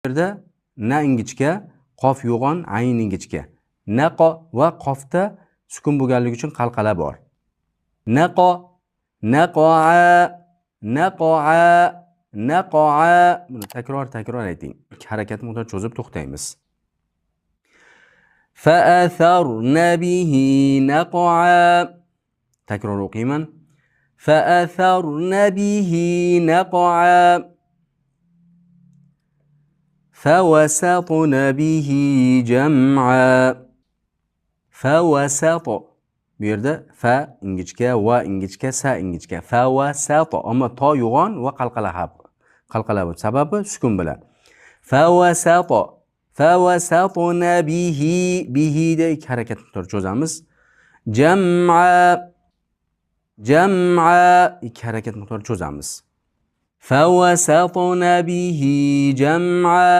yerda na ingichka, qof yo'g'on, ayn ingichka. Naqo va qofda sukun bo'lganligi uchun qalqala bor. Naqo, naqo'a, naqo'a, naqo'a. Buni takror ayting. Harakat miqdor cho'zib to'xtaymiz. Fa'atharna bihi naqo'a. Takror o'qiyman. Fa'atharna bihi naqo'a. فوسطن به جمعا فوسط bu yerda fa ingichka, va ingichka, sa ingichka. Fawasat ammo to yo'g'on va qalqala bu sababi sukun bilan. Fawasatna bihi da ikki harakat cho'zamiz. Jam'a ikki harakat miqdor cho'zamiz. فوسطن به جمعا